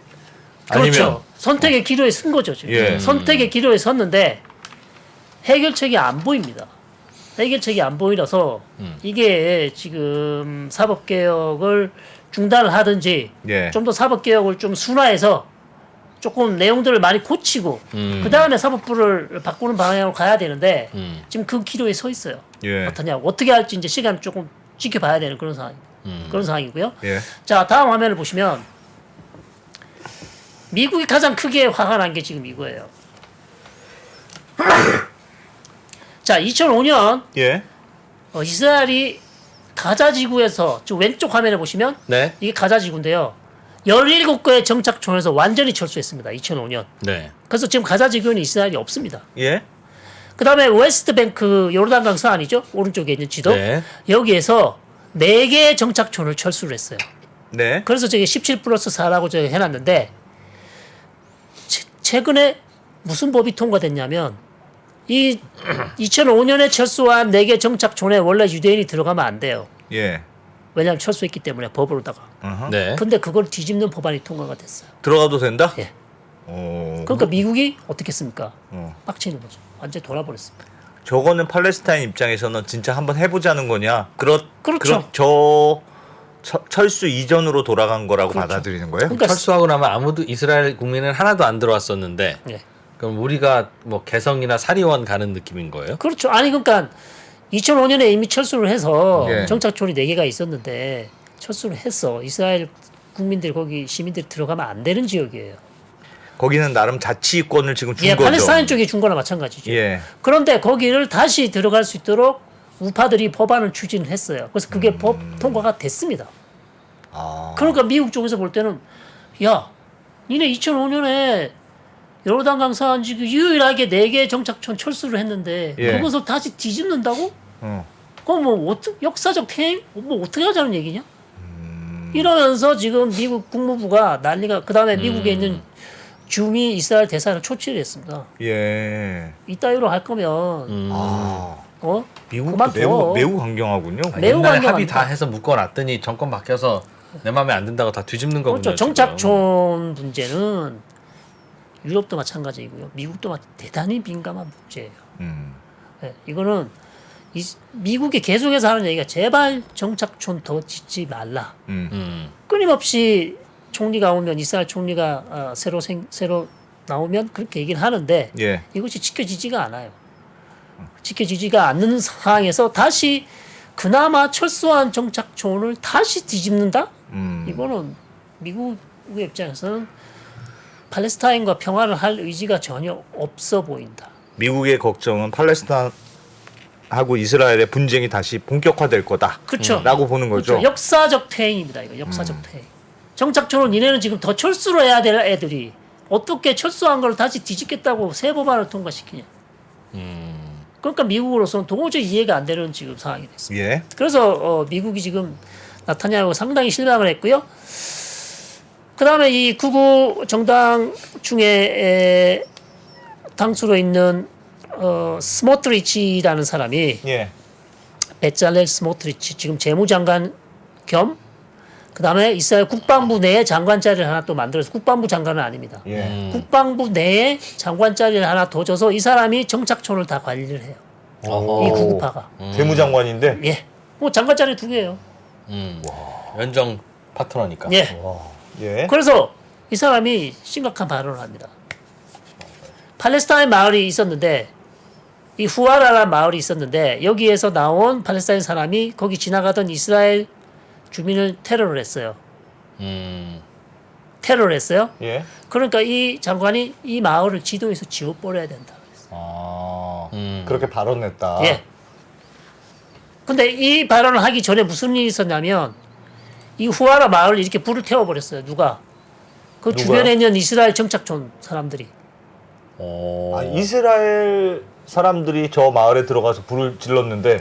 그렇죠. 아니면 선택의 기로에 쓴 거죠. 지금. 예. 선택의 기로에 섰는데 해결책이 안 보입니다. 해결책이 안 보이라서 이게 지금 사법개혁을 중단을 하든지 예. 좀 더 사법개혁을 좀 순화해서 조금 내용들을 많이 고치고 그 다음에 사법부를 바꾸는 방향으로 가야 되는데 지금 그 기로에 서 있어요. 예. 어떠냐고 어떻게 할지 이제 시간 조금 지켜봐야 되는 그런 상황 그런 상황이고요. 예. 자 다음 화면을 보시면 미국이 가장 크게 화가 난 게 지금 이거예요. 자 2005년 예. 이스라엘이 가자 지구에서 저 왼쪽 화면에 보시면 네. 이게 가자 지구인데요. 17개의 정착촌에서 완전히 철수했습니다. 2005년. 네. 그래서 지금 가자 지구에는 이스라엘이 없습니다. 예. 그 다음에 웨스트뱅크 요르단강 서안이죠. 오른쪽에 있는 지도. 네. 여기에서 4개의 정착촌을 철수를 했어요. 네. 그래서 저게 17+4라고 저기 해놨는데 최근에 무슨 법이 통과됐냐면 이 2005년에 철수한 4개 정착촌에 원래 유대인이 들어가면 안 돼요. 예. 왜냐하면 철수했기 때문에 법으로다가. 네. 근데 그걸 뒤집는 법안이 통과가 됐어요. 들어가도 된다? 예. 어. 그러니까 미국이 어떻게 했습니까? 어. 빡치는 거죠. 완전히 돌아버렸습니다. 저거는 팔레스타인 입장에서는 진짜 한번 해보자는 거냐? 그렇죠. 철수 이전으로 돌아간 거라고 그렇죠. 받아들이는 거예요? 그러니까 철수하고 나면 아무도 이스라엘 국민은 하나도 안 들어왔었는데 예. 그럼 우리가 뭐 개성이나 사리원 가는 느낌인 거예요? 그렇죠. 아니 그러니까 2005년에 이미 철수를 해서 예. 정착촌이 4개가 있었는데 철수를 했어. 이스라엘 국민들 거기 시민들이 들어가면 안 되는 지역이에요. 거기는 나름 자치권을 지금 준 예, 거죠. 팔레스타인 쪽에 준 거나 마찬가지죠. 예. 그런데 거기를 다시 들어갈 수 있도록 우파들이 법안을 추진을 했어요. 그래서 그게 법 통과가 됐습니다. 아. 그러니까 미국 쪽에서 볼 때는 야, 니네 2005년에 요르단강 서안 지구 유일하게 4개 정착촌 철수를 했는데 예. 그것을 다시 뒤집는다고? 어. 그럼 뭐 역사적 퇴행? 뭐 어떻게 하자는 얘기냐? 이러면서 지금 미국 국무부가 난리가 그 다음에 미국에 있는 주미 이스라엘 대사를 초치를 했습니다. 예. 이따위로 할 거면 아. 미국도 그만 매우 강경하군요. 매우 옛날에 강경합니다. 합의 다 해서 묶어놨더니 정권 바뀌어서 내 마음에 안 든다고 다 뒤집는 거군요. 그렇죠. 지금. 정착촌 문제는 유럽도 마찬가지이고요. 미국도 대단히 민감한 문제예요. 네, 이거는 미국이 계속해서 하는 얘기가 제발 정착촌 더 짓지 말라. 끊임없이 총리가 오면 이스라엘 총리가 새로 나오면 그렇게 얘기를 하는데 예. 이것이 지켜지지가 않아요. 지켜지지가 않는 상황에서 다시 그나마 철수한 정착촌을 다시 뒤집는다? 이거는 미국의 입장에서는 팔레스타인과 평화를 할 의지가 전혀 없어 보인다. 미국의 걱정은 팔레스타인하고 이스라엘의 분쟁이 다시 본격화될 거다. 그렇죠. 라고 보는 거죠. 그렇죠. 역사적 퇴행입니다. 이거 역사적 퇴행. 정착촌은 니네는 지금 더 철수를 해야 될 애들이 어떻게 철수한 걸 다시 뒤집겠다고 새 법안을 통과시키냐. 그러니까 미국으로서는 도저히 이해가 안 되는 지금 상황이 됐습니다. 예. 그래서 미국이 지금 나타냐고 상당히 실망을 했고요. 그 다음에 이 극우 정당 중에 당수로 있는 스모트리치라는 사람이 예. 베잘렐 스모트리치 지금 재무장관 겸 그 다음에 이스라엘 국방부 내에 장관 자리를 하나 또 만들어서 국방부 장관은 아닙니다. 예. 국방부 내에 장관 자리를 하나 더 줘서 이 사람이 정착촌을 다 관리를 해요. 이 극우파가. 재무장관인데. 예. 뭐 장관 자리 2개예요. 연정 파트너니까. 예. 예. 그래서 이 사람이 심각한 발언을 합니다. 팔레스타인 마을이 있었는데 이 후아라라는 마을이 있었는데 여기에서 나온 팔레스타인 사람이 거기 지나가던 이스라엘 주민을 테러를 했어요. 음. 테러를 했어요. 예. 그러니까 이 장관이 이 마을을 지도에서 지워버려야 된다. 아 음. 그렇게 발언했다. 예. 근데 이 발언을 하기 전에 무슨 일이 있었냐면 이 후아라 마을을 이렇게 불을 태워버렸어요. 누가? 그 누가요? 주변에 있는 이스라엘 정착촌 사람들이. 아, 이스라엘 사람들이 저 마을에 들어가서 불을 질렀는데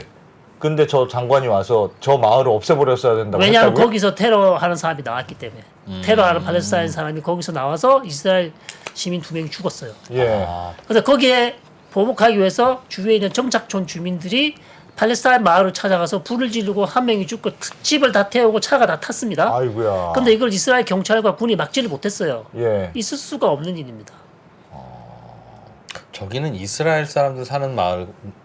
근데 저 장관이 와서 저 마을을 없애버렸어야 된다고 왜냐하면 했다고요? 거기서 테러하는 사람이 나왔기 때문에. 테러하는 팔레스타인 사람이 거기서 나와서 이스라엘 시민 2명이 죽었어요. 예. 그래서 거기에 보복하기 위해서 주위에 있는 정착촌 주민들이 팔레스타인 마을을 찾아가서 불을 지르고 한 명이 죽고 집을 다 태우고 차가 다 탔습니다. 아이고야. 근데 이걸 이스라엘 경찰과 군이 막지를 못했어요. 예. 있을 수가 없는 일입니다. 저기는 이스라엘 사람들 사는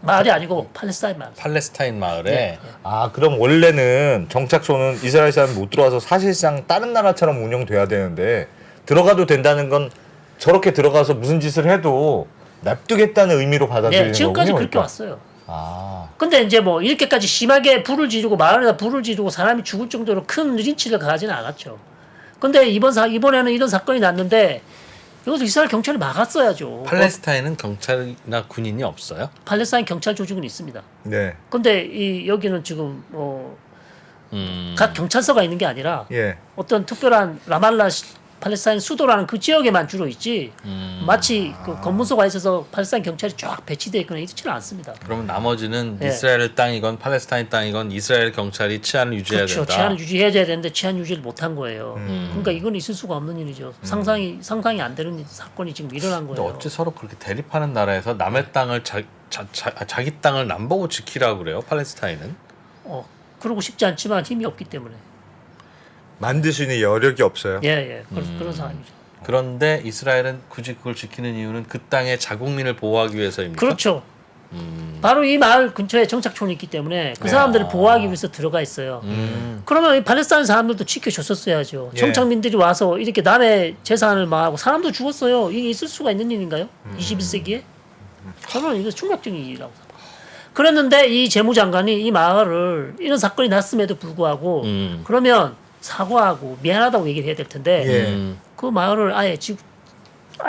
마을이 아니고 팔레스타인 마을. 팔레스타인 마을에 예. 아 그럼 원래는 정착촌은 이스라엘 사람이 못 들어와서 사실상 다른 나라처럼 운영돼야 되는데 들어가도 된다는 건 저렇게 들어가서 무슨 짓을 해도 납두겠다는 의미로 받아들이는 네, 지금까지 거군요. 그렇게 그러니까. 왔어요. 아, 근데 이제 뭐 이렇게까지 심하게 불을 지르고 마을에다 불을 지르고 사람이 죽을 정도로 큰 린치를 가하지는 않았죠. 근데 이번에는 이런 사건이 났는데 여기서 이스라엘 경찰이 막았어야죠. 팔레스타인은 경찰이나 군인이 없어요? 팔레스타인 경찰 조직은 있습니다. 네, 근데 여기는 지금 각 경찰서가 있는 게 아니라 예, 어떤 특별한 라말라 팔레스타인 수도라는 그 지역에만 주로 있지 마치 그 검문소가 있어서 팔레스타인 경찰이 쫙 배치되어 있거나 이렇지는 않습니다. 그러면 나머지는 예. 이스라엘 땅이건 팔레스타인 땅이건 이스라엘 경찰이 치안을 유지해야 그렇죠. 된다. 치안을 유지해야 되는데 치안 유지를 못한 거예요. 그러니까 이건 있을 수가 없는 일이죠. 상상이 안 되는 사건이 지금 일어난 근데 거예요. 어째 서로 그렇게 대립하는 나라에서 남의 땅을 자기 땅을 남보고 지키라고 그래요? 팔레스타인은? 그러고 싶지 않지만 힘이 없기 때문에. 만들 수 있는 여력이 없어요. 예. 그런 상황이죠. 그런데 이스라엘은 굳이 그걸 지키는 이유는 그 땅의 자국민을 보호하기 위해서입니까? 그렇죠. 바로 이 마을 근처에 정착촌이 있기 때문에 그 사람들을 보호하기 위해서 들어가 있어요. 그러면 이 팔레스타인 사람들도 지켜줬었어야죠. 예. 정착민들이 와서 이렇게 남의 재산을 막하고 사람도 죽었어요. 이게 있을 수가 있는 일인가요? 21세기에? 저는 이거 충격적인 일이라고 생각합니다. 그랬는데 이 재무장관이 이 마을을 이런 사건이 났음에도 불구하고 그러면 사과하고 미안하다고 얘기를 해야 될 텐데 예. 그 마을을 아예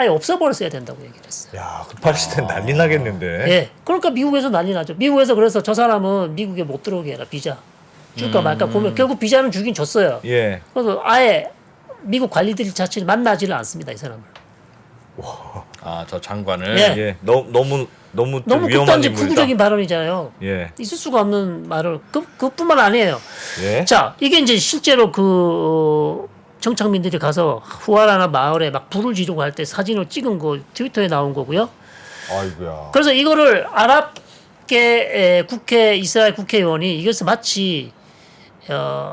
없애버렸어야 된다고 얘기를 했어요. 야, 그 팔레스타인 난리 나겠는데. 예. 그러니까 미국에서 난리 나죠. 미국에서 그래서 저 사람은 미국에 못 들어오게 해라. 비자. 줄까 말까 보면 결국 비자는 주긴 줬어요. 예. 그래서 아예 미국 관리들 자체를 만나지를 않습니다. 이 사람을. 저 장관을 예. 예. 너무 좀 너무 위험한 극단적 인물이다. 극우적인 발언이잖아요. 예. 있을 수가 없는 말을 그뿐만 아니에요. 예. 자, 이게 이제 실제로 정착민들이 가서 후아라나 마을에 막 불을 지르고 할 때 사진을 찍은 거 트위터에 나온 거고요. 아이고야. 그래서 이거를 아랍계 이스라엘 국회의원이 이것을 마치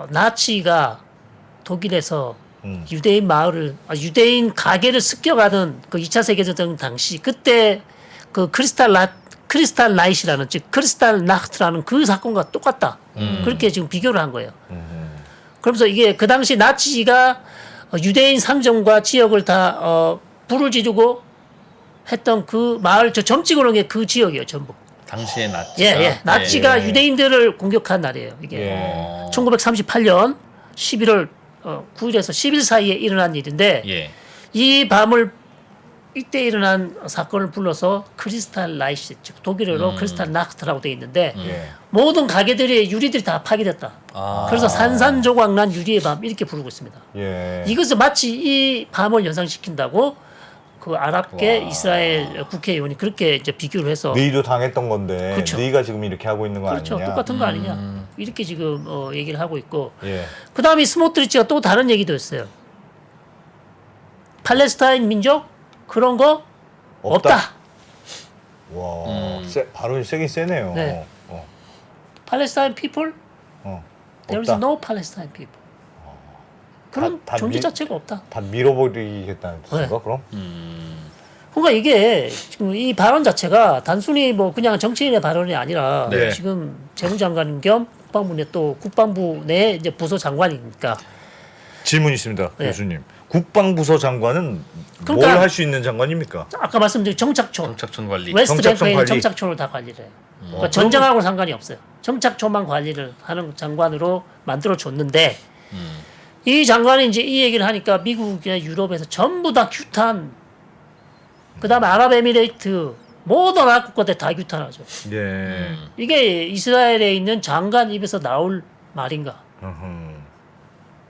나치가 독일에서 유대인 유대인 가게를 습격하던 그 2차 세계대전 당시 그때 그 크리스탈 라이시라는 즉 크리스탈 나흐트라는 그 사건과 똑같다. 그렇게 지금 비교를 한 거예요. 그러면서 이게 그 당시 나치가 유대인 상점과 지역을 다 불을 지르고 했던 그 마을 저 점찍어 놓은 게 그 지역이에요, 전부. 당시의 나치가 예. 나치가 유대인들을 공격한 날이에요. 이게 예. 1938년 11월 9일에서 10일 사이에 일어난 일인데 예. 이 밤을 이때 일어난 사건을 불러서 크리스탈 라이시 즉 독일어로 크리스탈 나흐트라고 되어 있는데 예. 모든 가게들의 유리들이 다 파괴됐다. 그래서 산산조각난 유리의 밤 이렇게 부르고 있습니다. 예. 이것을 마치 이 밤을 연상시킨다고 그 아랍계 이스라엘 국회의원이 그렇게 이제 비교를 해서 너희도 당했던 건데 그렇죠. 너희가 지금 이렇게 하고 있는 거 그렇죠. 아니냐? 똑같은 거 아니냐. 이렇게 지금 얘기를 하고 있고 예. 그다음에 스모트리치가 또 다른 얘기도 했어요. 팔레스타인 민족 그런 거 없다. 와, 발언이 세긴 세네요. 네. 팔레스타인 people there is 없다. no Palestine people. 그런 다 존재 미- 자체가 없다. 다 밀어버리겠다는 뜻인가 네. 그럼? 그러니까 이게 지금 이 발언 자체가 단순히 뭐 그냥 정치인의 발언이 아니라 네. 지금 재무장관 겸 국방부 내 이제 부서 장관이니까 질문 있습니다, 네. 교수님. 국방부서 장관은 그러니까- 뭘 할 수 있는 장관입니까? 아까 말씀드린 정착촌, 정착촌 관리. 웨스트뱅크에 있는 관리. 정착촌을 다 관리를 해요. 그러니까 전쟁하고 상관이 없어요. 정착촌만 관리를 하는 장관으로 만들어 줬는데 이 장관이 이제 이 얘기를 하니까 미국이나 유럽에서 전부 다 규탄, 그다음에 아랍에미레이트 모든 아랍 국가들 다 규탄하죠. 예. 이게 이스라엘에 있는 장관 입에서 나올 말인가? 어흠.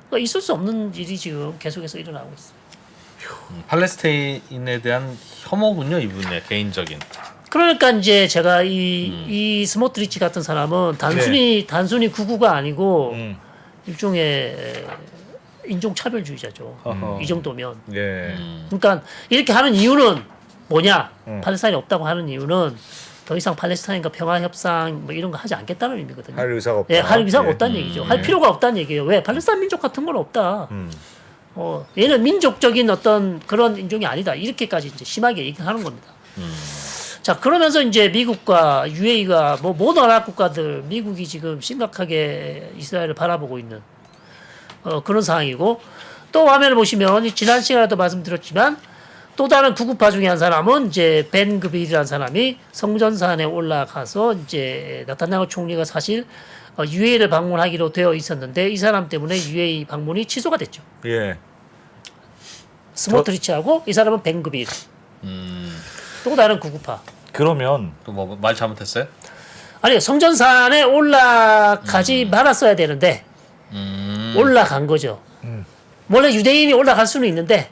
그러니까 있을 수 없는 일이 지금 계속해서 일어나고 있어요. 팔레스타인에 대한 혐오군요, 이분의 개인적인. 그러니까 이제 제가 이 스모트리치 같은 사람은 단순히 극우가 아니고 일종의 인종 차별주의자죠. 어허. 이 정도면. 예. 그러니까 이렇게 하는 이유는 뭐냐? 팔레스타인이 없다고 하는 이유는 더 이상 팔레스타인과 평화 협상 뭐 이런 거 하지 않겠다는 의미거든요. 할 의사가 없다. 예, 할 의사가 예. 없다는 얘기죠. 할 필요가 없다는 얘기예요. 왜? 팔레스타인 민족 같은 건 없다. 얘는 민족적인 어떤 그런 인종이 아니다. 이렇게까지 이제 심하게 얘기하는 겁니다. 자, 그러면서 이제 미국과 UAE가 뭐 모든 아랍 국가들, 미국이 지금 심각하게 이스라엘을 바라보고 있는 그런 상황이고, 또 화면을 보시면 지난 시간에도 말씀드렸지만 또 다른 구구파 중에 한 사람은 이제 벤 그빌이라는 사람이 성전산에 올라가서 이제 나타나고 총리가 사실 UAE를 방문하기로 되어 있었는데 이 사람 때문에 UAE 방문이 취소가 됐죠. 예. 스모트리치하고 이 사람은 벤 그빌. 또 다른 구구파. 그러면 또 뭐 말 잘못했어요? 아니 성전산에 올라가지 말았어야 되는데 올라간 거죠. 원래 유대인이 올라갈 수는 있는데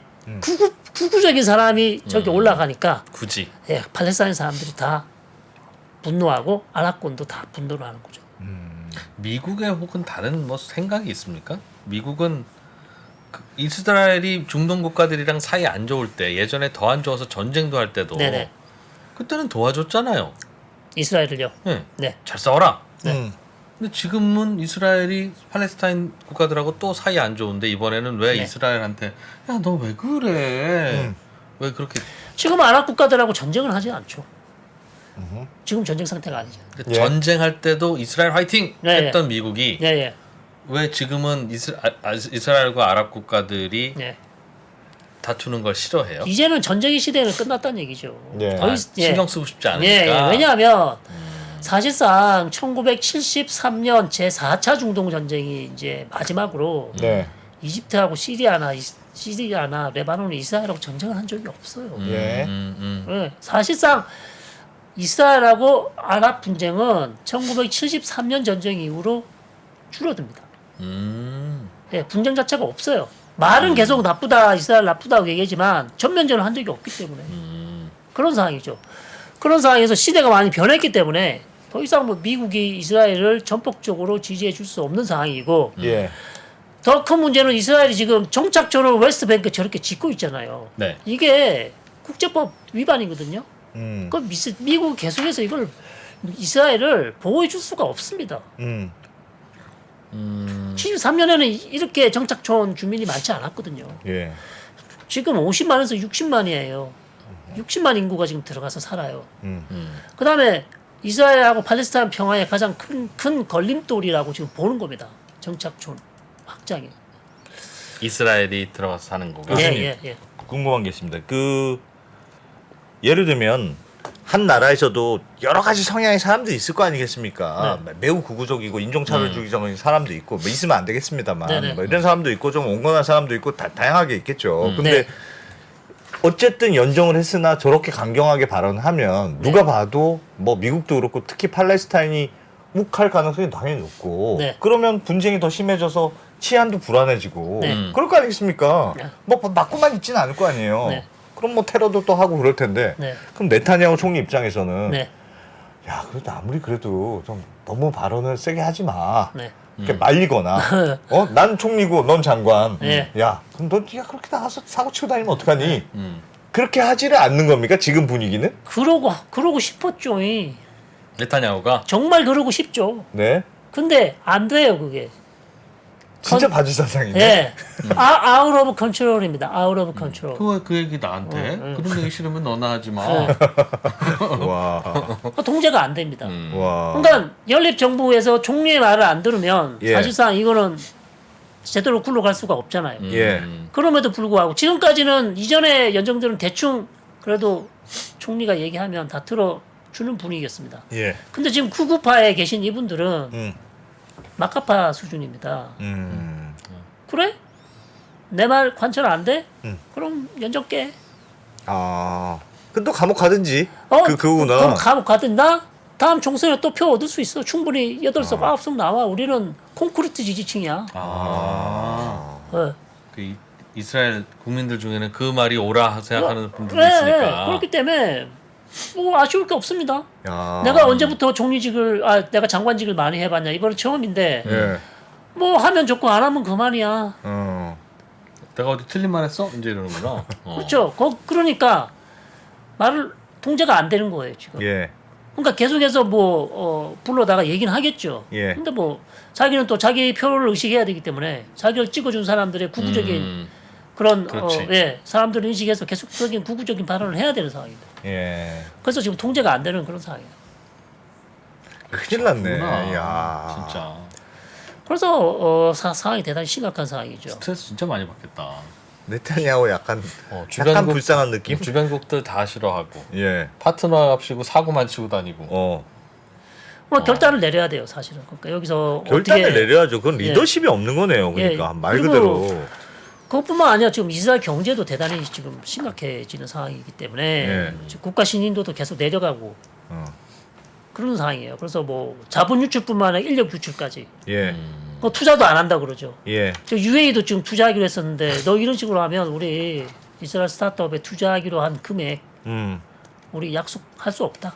구구적인 사람이 저기 올라가니까 굳이. 예, 팔레스타인 사람들이 다 분노하고 아랍권도 다 분노를 하는 거죠. 미국의 혹은 다른 뭐 생각이 있습니까? 미국은 이스라엘이 중동 국가들이랑 사이 안 좋을 때, 예전에 더 안 좋아서 전쟁도 할 때도 네네. 그때는 도와줬잖아요. 이스라엘을요. 네. 네. 잘 싸워라. 네. 근데 지금은 이스라엘이 팔레스타인 국가들하고 또 사이 안 좋은데 이번에는 왜 네. 이스라엘한테 야 너 왜 그래? 왜 그렇게 지금 아랍 국가들하고 전쟁을 하지 않죠. 지금 전쟁 상태가 아니죠. 예. 전쟁할 때도 이스라엘 화이팅 네, 했던 미국이 예, 예, 왜 지금은 이스라엘과 아랍 국가들이 예. 다투는 걸 싫어해요? 이제는 전쟁의 시대는 끝났다는 얘기죠. 예. 더 예. 신경 쓰고 싶지 않으니까. 예, 예. 왜냐하면 사실상 1973년 제 4차 중동 전쟁이 이제 마지막으로 네. 이집트하고 시리아나 레바논이 이스라엘하고 전쟁을 한 적이 없어요. 예. 예. 사실상 이스라엘하고 아랍 분쟁은 1973년 전쟁 이후로 줄어듭니다. 예, 분쟁 자체가 없어요. 말은 계속 나쁘다, 이스라엘 나쁘다고 얘기하지만 전면전을 한 적이 없기 때문에 그런 상황이죠. 그런 상황에서 시대가 많이 변했기 때문에 더 이상 뭐 미국이 이스라엘을 전폭적으로 지지해 줄 수 없는 상황이고 예. 더 큰 문제는 이스라엘이 지금 정착촌을 웨스트뱅크 저렇게 짓고 있잖아요. 네. 이게 국제법 위반이거든요. 음. 그 미국 계속해서 이걸 이스라엘을 보호해 줄 수가 없습니다. 73년에는 이렇게 정착촌 주민이 많지 않았거든요. 예. 지금 50만에서 60만이에요. 60만 인구가 지금 들어가서 살아요. 그 다음에 이스라엘하고 팔레스타인 평화의 가장 큰 걸림돌이라고 지금 보는 겁니다. 정착촌 확장이. 이스라엘이 들어가서 사는 거고. 교수님. 예. 궁금한 게 있습니다. 예를 들면 한 나라에서도 여러 가지 성향의 사람들이 있을 거 아니겠습니까? 매우 극우적이고 인종차별주의적인 사람도 있고 뭐 있으면 안 되겠습니다만 네네. 뭐 이런 사람도 있고 좀 온건한 사람도 있고 다양하게 있겠죠. 근데 네. 어쨌든 연정을 했으나 저렇게 강경하게 발언하면 누가 봐도 뭐 미국도 그렇고 특히 팔레스타인이 욱할 가능성이 당연히 높고 네. 그러면 분쟁이 더 심해져서 치안도 불안해지고 네. 그럴 거 아니겠습니까? 네. 뭐 맞고만 있지는 않을 거 아니에요. 네. 그럼 뭐 테러도 또 하고 그럴 텐데 네. 그럼 네타냐후 총리 입장에서는 네. 야 그래도 아무리 그래도 좀 너무 발언을 세게 하지 마. 네. 이렇게 말리거나 난 총리고 넌 장관. 네. 야 그럼 너 네가 그렇게 나가서 사고 치고 다니면 어떡하니? 그렇게 하지를 않는 겁니까 지금 분위기는? 그러고 싶었죠. 네타냐후가 정말 그러고 싶죠. 네. 근데 안 돼요, 그게. 진짜 바지사상이네. 예. out of control입니다. out of control. 그 얘기 나한테 그런 얘기 싫으면 너나 하지 마. 와. 통제가 안 됩니다. 와. 그러니까 연립 정부에서 총리의 말을 안 들으면 예. 사실상 이거는 제대로 굴러갈 수가 없잖아요. 예. 그럼에도 불구하고 지금까지는 이전의 연정들은 대충 그래도 총리가 얘기하면 다 들어주는 분위기였습니다. 예. 근데 지금 구구파에 계신 이분들은 음. 막가파 수준입니다. 음. 그래? 내 말 관철 안 돼? 음. 그럼 연정 깨. 아. 그럼 또 감옥 가든지. 그럼 그거구나. 감옥 가든 나 다음 총선에 또 표 얻을 수 있어. 충분히 8석 9석 나와. 우리는 콘크리트 지지층이야. 아. 네. 그 이스라엘 국민들 중에는 그 말이 옳아 생각하는 분들도 그래, 있으니까. 그렇기 때문에 뭐 아쉬울 게 없습니다. 야. 내가 언제부터 총리직을 내가 장관직을 많이 해봤냐. 이번은 처음인데 예. 뭐 하면 좋고 안 하면 그만이야. 내가 어디 틀린 말 했어? 이제 이러는구나. 그렇죠. 그러니까 말을 통제가 안 되는 거예요 지금. 예. 그러니까 계속해서 불러다가 얘기는 하겠죠. 예. 근데 뭐 자기는 또 자기 표를 의식해야 되기 때문에 자기를 찍어준 사람들의 구구적인 그런 그렇지. 사람들을 인식해서 계속적인 구구적인 발언을 해야 되는 상황입니다. 예. 그래서 지금 통제가 안 되는 그런 상황이에요. 큰일 났네. 그렇구나. 야. 진짜 그래서 상황이 대단히 심각한 상황이죠. 스트레스 진짜 많이 받겠다. 네타냐후 약간 주변국 불쌍한 느낌? 주변국들 다 싫어하고 예. 파트너랍시고 사고만 치고 다니고. 결단을 내려야 돼요, 사실은. 그러니까 여기서 결단을 어떻게 내려야죠. 그건 리더십이 없는 거네요. 그러니까 예. 말 그리고 그대로. 그것뿐만 아니라 지금 이스라엘 경제도 대단히 지금 심각해지는 상황이기 때문에 예. 지금 국가 신인도도 계속 내려가고 어. 그런 상황이에요. 그래서 뭐 자본 유출뿐만 아니라 인력 유출까지. 예. 뭐 투자도 안 한다 그러죠. 예. 저 UAE도 지금 투자하기로 했었는데 너 이런 식으로 하면 우리 이스라엘 스타트업에 투자하기로 한 금액 우리 약속할 수 없다.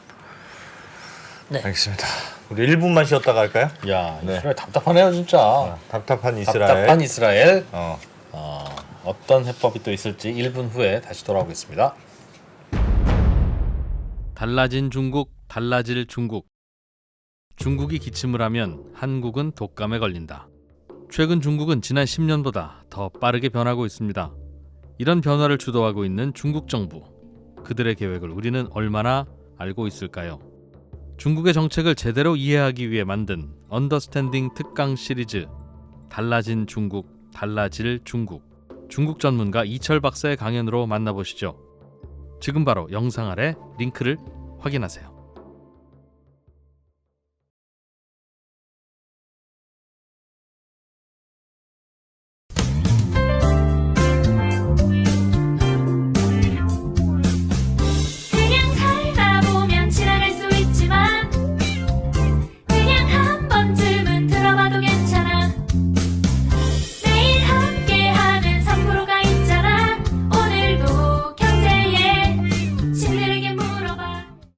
네. 알겠습니다. 우리 1분만 쉬었다가 할까요? 야, 네. 이스라엘 답답하네요, 진짜. 답답한 이스라엘. 답답한 이스라엘. 어. 어떤 해법이 또 있을지 1분 후에 다시 돌아오겠습니다. 달라진 중국, 달라질 중국. 중국이 기침을 하면 한국은 독감에 걸린다. 최근 중국은 지난 10년보다 더 빠르게 변하고 있습니다. 이런 변화를 주도하고 있는 중국 정부. 그들의 계획을 우리는 얼마나 알고 있을까요? 중국의 정책을 제대로 이해하기 위해 만든 언더스탠딩 특강 시리즈 달라진 중국, 달라질 중국. 중국 전문가 이철 박사의 강연으로 만나보시죠. 지금 바로 영상 아래 링크를 확인하세요.